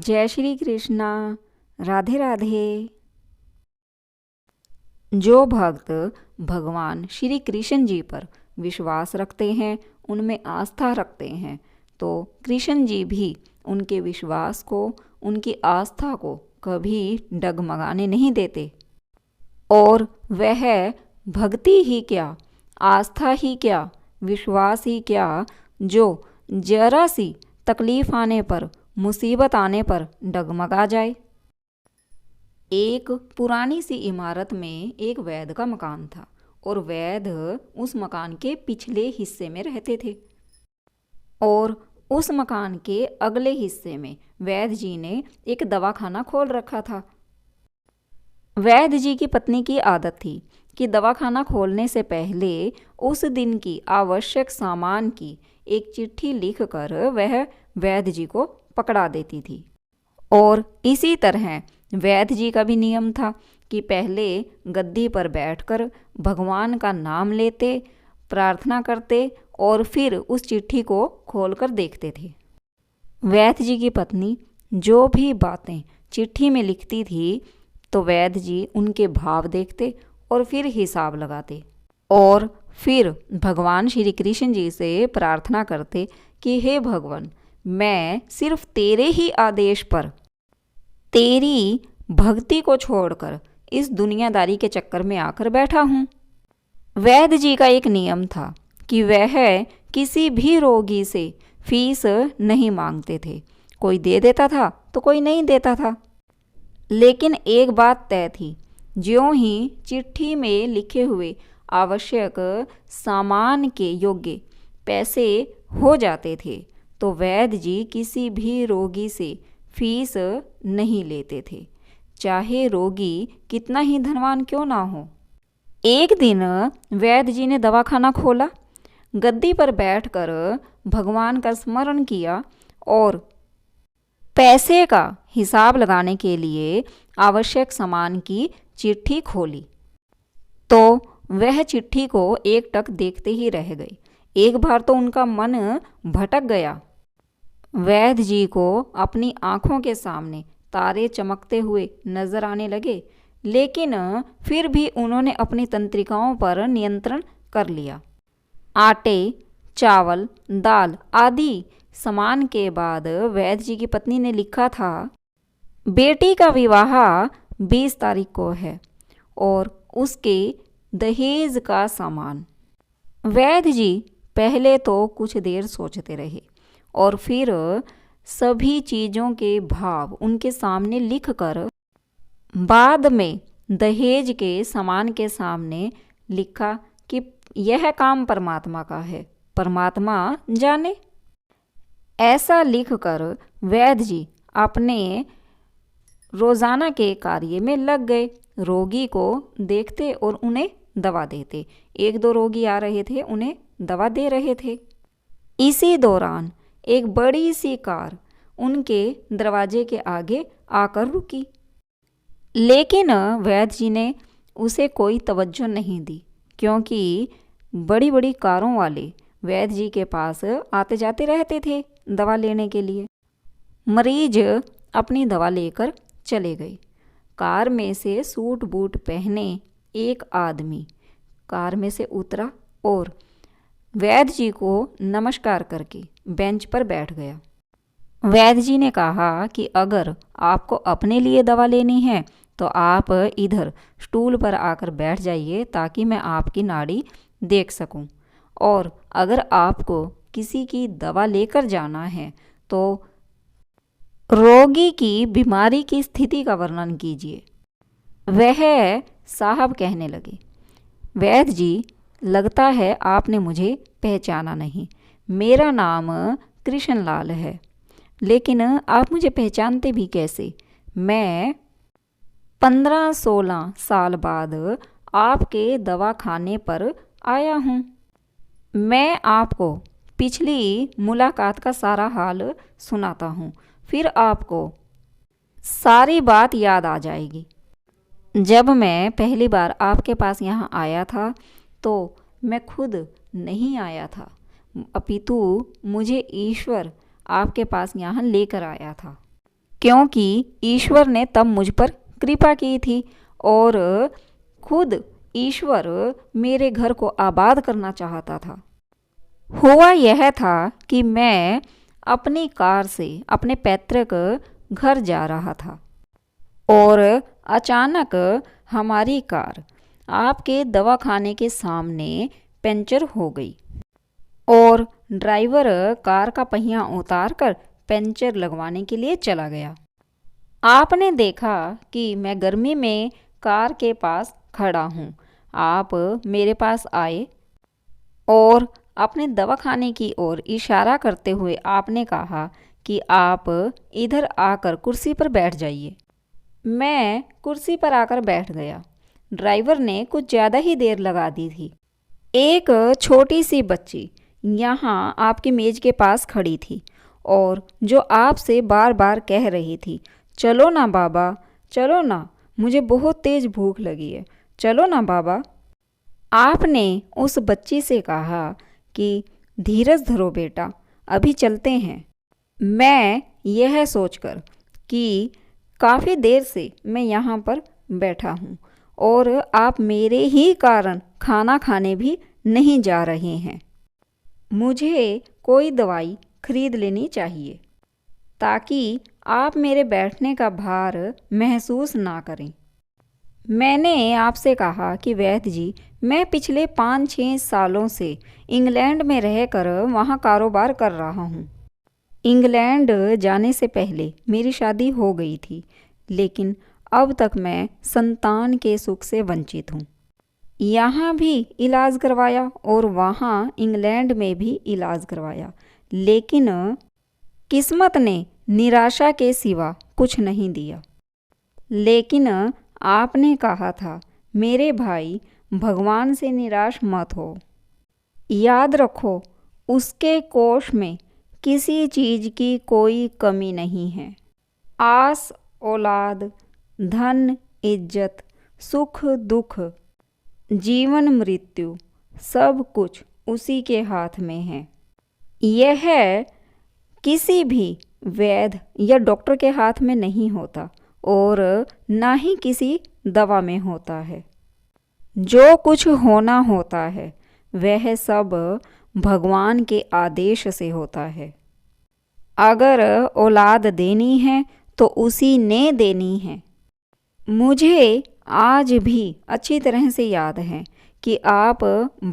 जय श्री कृष्णा। राधे राधे। जो भक्त भगवान श्री कृष्ण जी पर विश्वास रखते हैं, उनमें आस्था रखते हैं, तो कृष्ण जी भी उनके विश्वास को, उनकी आस्था को कभी डगमगाने नहीं देते। और वह भक्ति ही क्या, आस्था ही क्या, विश्वास ही क्या, जो जरा सी तकलीफ आने पर, मुसीबत आने पर डगमगा जाए। एक पुरानी सी इमारत में एक वैद्य का मकान था और वैद्य उस मकान के पिछले हिस्से में रहते थे। और उस मकान के अगले हिस्से में वैद्य जी ने एक दवाखाना खोल रखा था। वैद्य जी की पत्नी की आदत थी कि दवाखाना खोलने से पहले उस दिन की आवश्यक सामान की एक चिट्ठी लिखकर वह वैद्य जी को पकड़ा देती थी। और इसी तरह वैद्य जी का भी नियम था कि पहले गद्दी पर बैठकर भगवान का नाम लेते, प्रार्थना करते और फिर उस चिट्ठी को खोलकर देखते थे। वैद्य जी की पत्नी जो भी बातें चिट्ठी में लिखती थी, तो वैद्य जी उनके भाव देखते और फिर हिसाब लगाते और फिर भगवान श्री कृष्ण जी से प्रार्थना करते कि हे भगवान, मैं सिर्फ तेरे ही आदेश पर, तेरी भक्ति को छोड़कर इस दुनियादारी के चक्कर में आकर बैठा हूँ। वैद्य जी का एक नियम था कि वह किसी भी रोगी से फीस नहीं मांगते थे। कोई दे देता था तो कोई नहीं देता था। लेकिन एक बात तय थी, ज्यों ही चिट्ठी में लिखे हुए आवश्यक सामान के योग्य पैसे हो जाते थे, तो वैद्य जी किसी भी रोगी से फीस नहीं लेते थे, चाहे रोगी कितना ही धनवान क्यों ना हो। एक दिन वैद्य जी ने दवाखाना खोला, गद्दी पर बैठकर भगवान का स्मरण किया और पैसे का हिसाब लगाने के लिए आवश्यक सामान की चिट्ठी खोली। तो वह चिट्ठी को एकटक देखते ही रह गए। एक बार तो उनका मन भटक गया। वैद्य जी को अपनी आंखों के सामने तारे चमकते हुए नजर आने लगे, लेकिन फिर भी उन्होंने अपनी तंत्रिकाओं पर नियंत्रण कर लिया। आटे, चावल, दाल आदि सामान के बाद वैद्य जी की पत्नी ने लिखा था, बेटी का विवाह 20 तारीख को है और उसके दहेज का सामान। वैद्य जी पहले तो कुछ देर सोचते रहे और फिर सभी चीज़ों के भाव उनके सामने लिखकर बाद में दहेज के सामान के सामने लिखा कि यह काम परमात्मा का है, परमात्मा जाने। ऐसा लिखकर वैद्य जी अपने रोज़ाना के कार्य में लग गए। रोगी को देखते और उन्हें दवा देते। एक दो रोगी आ रहे थे, उन्हें दवा दे रहे थे। इसी दौरान एक बड़ी सी कार उनके दरवाजे के आगे आकर रुकी, लेकिन वैद्य जी ने उसे कोई तवज्जो नहीं दी, क्योंकि बड़ी बड़ी कारों वाले वैद्य जी के पास आते जाते रहते थे दवा लेने के लिए। मरीज अपनी दवा लेकर चले गए। कार में से सूट बूट पहने एक आदमी कार में से उतरा और वैद्य जी को नमस्कार करके बेंच पर बैठ गया। वैद्य जी ने कहा कि अगर आपको अपने लिए दवा लेनी है तो आप इधर स्टूल पर आकर बैठ जाइए, ताकि मैं आपकी नाड़ी देख सकूं। और अगर आपको किसी की दवा लेकर जाना है तो रोगी की बीमारी की स्थिति का वर्णन कीजिए। वह साहब कहने लगे, वैद्य जी, लगता है आपने मुझे पहचाना नहीं। मेरा नाम कृष्णलाल है, लेकिन आप मुझे पहचानते भी कैसे? मैं 15-16 साल बाद आपके दवाखाने पर आया हूँ। मैं आपको पिछली मुलाकात का सारा हाल सुनाता हूँ, फिर आपको सारी बात याद आ जाएगी। जब मैं पहली बार आपके पास यहाँ आया था तो मैं खुद नहीं आया था, अपितु मुझे ईश्वर आपके पास यहाँ लेकर आया था। क्योंकि ईश्वर ने तब मुझ पर कृपा की थी और खुद ईश्वर मेरे घर को आबाद करना चाहता था। हुआ यह था कि मैं अपनी कार से अपने पैतृक घर जा रहा था और अचानक हमारी कार आपके दवाखाने के सामने पंचर हो गई और ड्राइवर कार का पहिया उतार कर पंचर लगवाने के लिए चला गया। आपने देखा कि मैं गर्मी में कार के पास खड़ा हूँ। आप मेरे पास आए और अपने दवाखाने की ओर इशारा करते हुए आपने कहा कि आप इधर आकर कुर्सी पर बैठ जाइए। मैं कुर्सी पर आकर बैठ गया। ड्राइवर ने कुछ ज़्यादा ही देर लगा दी थी। एक छोटी सी बच्ची यहाँ आपकी मेज़ के पास खड़ी थी और जो आपसे बार बार कह रही थी, चलो ना बाबा, चलो ना, मुझे बहुत तेज़ भूख लगी है, चलो ना बाबा। आपने उस बच्ची से कहा कि धीरज धरो बेटा, अभी चलते हैं। मैं यह सोचकर कि काफ़ी देर से मैं यहाँ पर बैठा हूँ और आप मेरे ही कारण खाना खाने भी नहीं जा रहे हैं, मुझे कोई दवाई खरीद लेनी चाहिए ताकि आप मेरे बैठने का भार महसूस ना करें। मैंने आपसे कहा कि वैद्य जी, मैं पिछले 5-6 सालों से इंग्लैंड में रहकर वहाँ कारोबार कर रहा हूँ। इंग्लैंड जाने से पहले मेरी शादी हो गई थी, लेकिन अब तक मैं संतान के सुख से वंचित हूँ। यहाँ भी इलाज करवाया और वहाँ इंग्लैंड में भी इलाज करवाया, लेकिन किस्मत ने निराशा के सिवा कुछ नहीं दिया। लेकिन आपने कहा था, मेरे भाई, भगवान से निराश मत हो। याद रखो, उसके कोष में किसी चीज़ की कोई कमी नहीं है। आस, औलाद, धन, इज्जत, सुख दुख, जीवन मृत्यु, सब कुछ उसी के हाथ में है। यह किसी भी वैद्य या डॉक्टर के हाथ में नहीं होता और ना ही किसी दवा में होता है। जो कुछ होना होता है वह सब भगवान के आदेश से होता है। अगर औलाद देनी है तो उसी ने देनी है। मुझे आज भी अच्छी तरह से याद है कि आप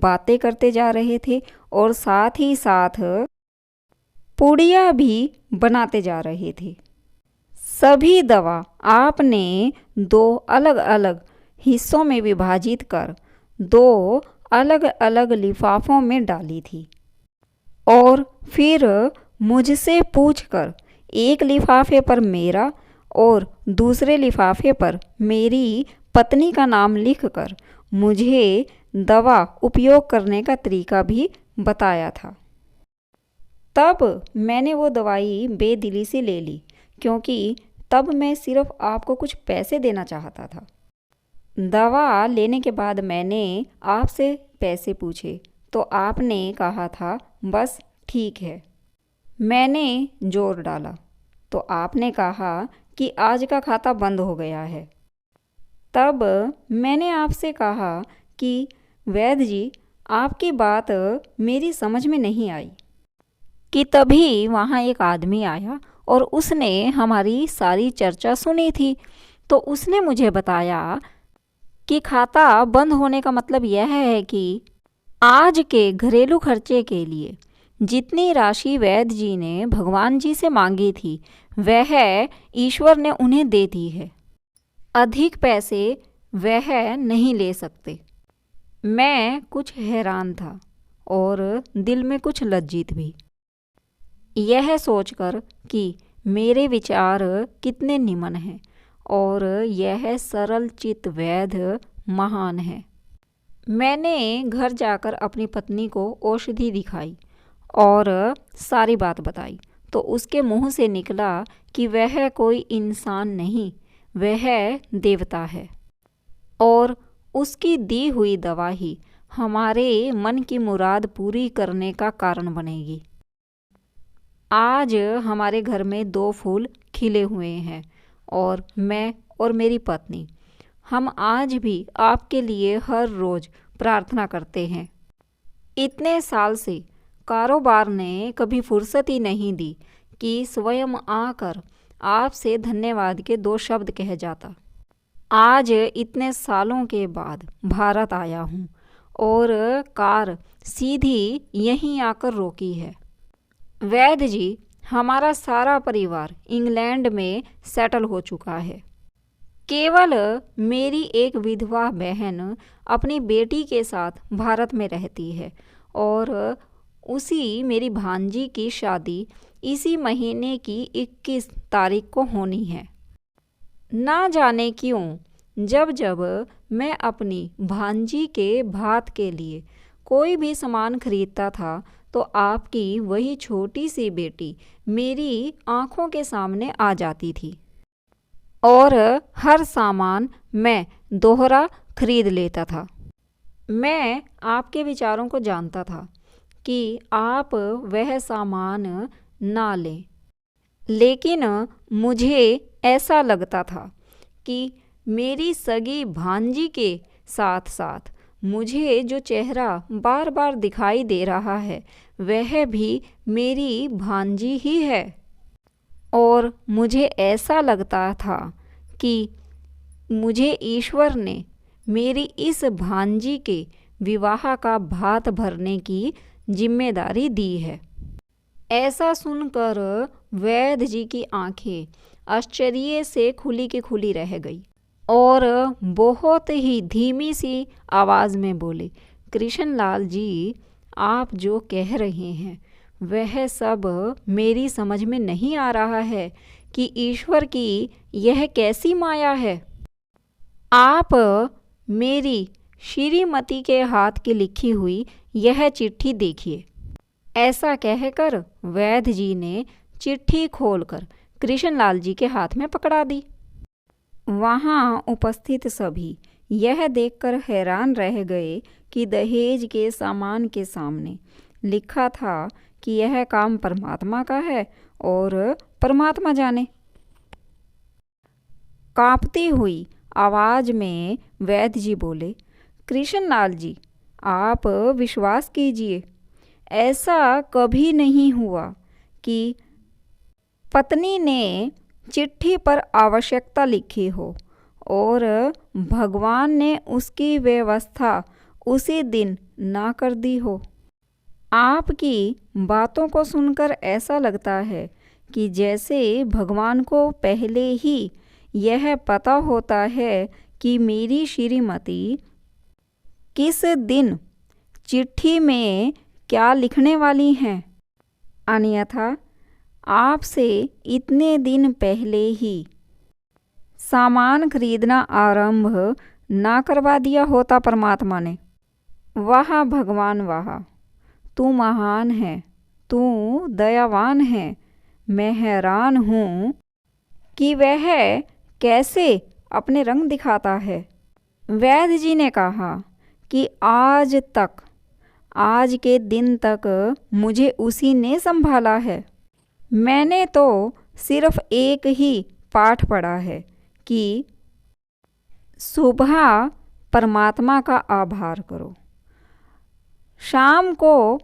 बातें करते जा रहे थे और साथ ही साथ पुड़िया भी बनाते जा रहे थे। सभी दवा आपने 2 अलग अलग हिस्सों में विभाजित कर 2 अलग अलग लिफाफों में डाली थी और फिर मुझसे पूछकर एक लिफाफे पर मेरा और दूसरे लिफाफे पर मेरी पत्नी का नाम लिखकर मुझे दवा उपयोग करने का तरीका भी बताया था। तब मैंने वो दवाई बेदिली से ले ली, क्योंकि तब मैं सिर्फ आपको कुछ पैसे देना चाहता था। दवा लेने के बाद मैंने आपसे पैसे पूछे तो आपने कहा था, बस ठीक है। मैंने जोर डाला तो आपने कहा कि आज का खाता बंद हो गया है। तब मैंने आपसे कहा कि वैद्य जी, आपकी बात मेरी समझ में नहीं आई, कि तभी वहाँ एक आदमी आया और उसने हमारी सारी चर्चा सुनी थी। तो उसने मुझे बताया कि खाता बंद होने का मतलब यह है कि आज के घरेलू खर्चे के लिए जितनी राशि वैद्य जी ने भगवान जी से मांगी थी वह ईश्वर ने उन्हें दे दी है। अधिक पैसे वह नहीं ले सकते। मैं कुछ हैरान था और दिल में कुछ लज्जित भी, यह सोचकर कि मेरे विचार कितने निमन हैं और यह सरल चित्त वैद्य महान है। मैंने घर जाकर अपनी पत्नी को औषधि दिखाई और सारी बात बताई तो उसके मुंह से निकला कि वह कोई इंसान नहीं, वह देवता है और उसकी दी हुई दवा ही हमारे मन की मुराद पूरी करने का कारण बनेगी। आज हमारे घर में 2 फूल खिले हुए हैं और मैं और मेरी पत्नी, हम आज भी आपके लिए हर रोज़ प्रार्थना करते हैं। इतने साल से कारोबार ने कभी फुर्सत ही नहीं दी कि स्वयं आकर आपसे धन्यवाद के 2 शब्द कह जाता। आज इतने सालों के बाद भारत आया हूँ और कार सीधी यहीं आकर रोकी है। वैद्य जी, हमारा सारा परिवार इंग्लैंड में सेटल हो चुका है। केवल मेरी एक विधवा बहन अपनी बेटी के साथ भारत में रहती है और उसी मेरी भांजी की शादी इसी महीने की 21 तारीख को होनी है। ना जाने क्यों जब जब मैं अपनी भांजी के भात के लिए कोई भी सामान खरीदता था तो आपकी वही छोटी सी बेटी मेरी आँखों के सामने आ जाती थी और हर सामान मैं दोहरा खरीद लेता था। मैं आपके विचारों को जानता था कि आप वह सामान ना लें, लेकिन मुझे ऐसा लगता था कि मेरी सगी भांजी के साथ साथ मुझे जो चेहरा बार बार दिखाई दे रहा है वह भी मेरी भांजी ही है। और मुझे ऐसा लगता था कि मुझे ईश्वर ने मेरी इस भांजी के विवाह का भात भरने की जिम्मेदारी दी है। ऐसा सुनकर वैद्य जी की आंखें आश्चर्य से खुली की खुली रह गई और बहुत ही धीमी सी आवाज़ में बोले, कृष्णलाल जी, आप जो कह रहे हैं वह सब मेरी समझ में नहीं आ रहा है कि ईश्वर की यह कैसी माया है। आप मेरी श्रीमती के हाथ की लिखी हुई यह चिट्ठी देखिए। ऐसा कहकर वैद्य जी ने चिट्ठी खोलकर कृष्णलाल जी के हाथ में पकड़ा दी। वहाँ उपस्थित सभी यह देखकर हैरान रह गए कि दहेज के सामान के सामने लिखा था कि यह काम परमात्मा का है और परमात्मा जाने। कांपती हुई आवाज़ में वैद्य जी बोले, कृष्णलाल जी, आप विश्वास कीजिए, ऐसा कभी नहीं हुआ कि पत्नी ने चिट्ठी पर आवश्यकता लिखी हो और भगवान ने उसकी व्यवस्था उसी दिन ना कर दी हो। आपकी बातों को सुनकर ऐसा लगता है कि जैसे भगवान को पहले ही यह पता होता है कि मेरी श्रीमती किस दिन चिट्ठी में क्या लिखने वाली हैं। अन्यथा आपसे इतने दिन पहले ही सामान खरीदना आरंभ ना करवा दिया होता परमात्मा ने। वाह भगवान वाह, तू महान है, तू दयावान है। मैं हैरान हूँ कि वह कैसे अपने रंग दिखाता है। वैद्य जी ने कहा कि आज तक, आज के दिन तक मुझे उसी ने संभाला है। मैंने तो सिर्फ एक ही पाठ पढ़ा है कि सुबह परमात्मा का आभार करो, शाम को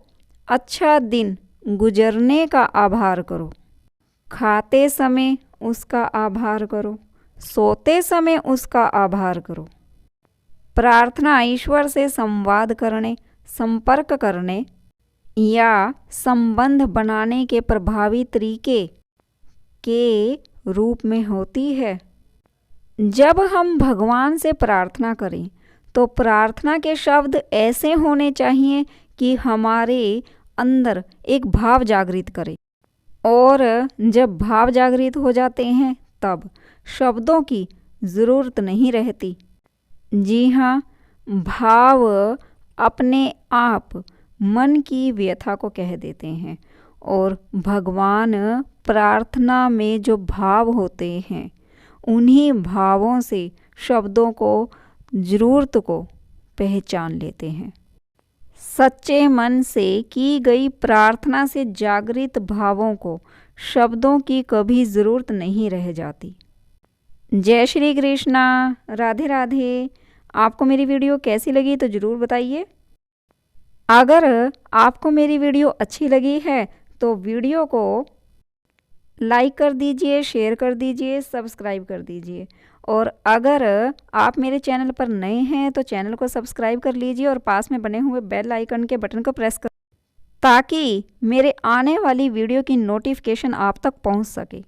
अच्छा दिन गुजरने का आभार करो, खाते समय उसका आभार करो, सोते समय उसका आभार करो। प्रार्थना ईश्वर से संवाद करने, संपर्क करने या संबंध बनाने के प्रभावी तरीके के रूप में होती है। जब हम भगवान से प्रार्थना करें तो प्रार्थना के शब्द ऐसे होने चाहिए कि हमारे अंदर एक भाव जागृत करे, और जब भाव जागृत हो जाते हैं तब शब्दों की ज़रूरत नहीं रहती। जी हाँ, भाव अपने आप मन की व्यथा को कह देते हैं और भगवान प्रार्थना में जो भाव होते हैं उन्हीं भावों से शब्दों को, ज़रूरत को पहचान लेते हैं। सच्चे मन से की गई प्रार्थना से जागृत भावों को शब्दों की कभी ज़रूरत नहीं रह जाती। जय श्री कृष्णा। राधे राधे। आपको मेरी वीडियो कैसी लगी तो ज़रूर बताइए। अगर आपको मेरी वीडियो अच्छी लगी है तो वीडियो को लाइक कर दीजिए, शेयर कर दीजिए, सब्सक्राइब कर दीजिए। और अगर आप मेरे चैनल पर नए हैं तो चैनल को सब्सक्राइब कर लीजिए और पास में बने हुए बेल आइकन के बटन को प्रेस कर, ताकि मेरे आने वाली वीडियो की नोटिफिकेशन आप तक पहुंच सके।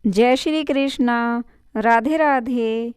जय श्री कृष्णा। राधे राधे।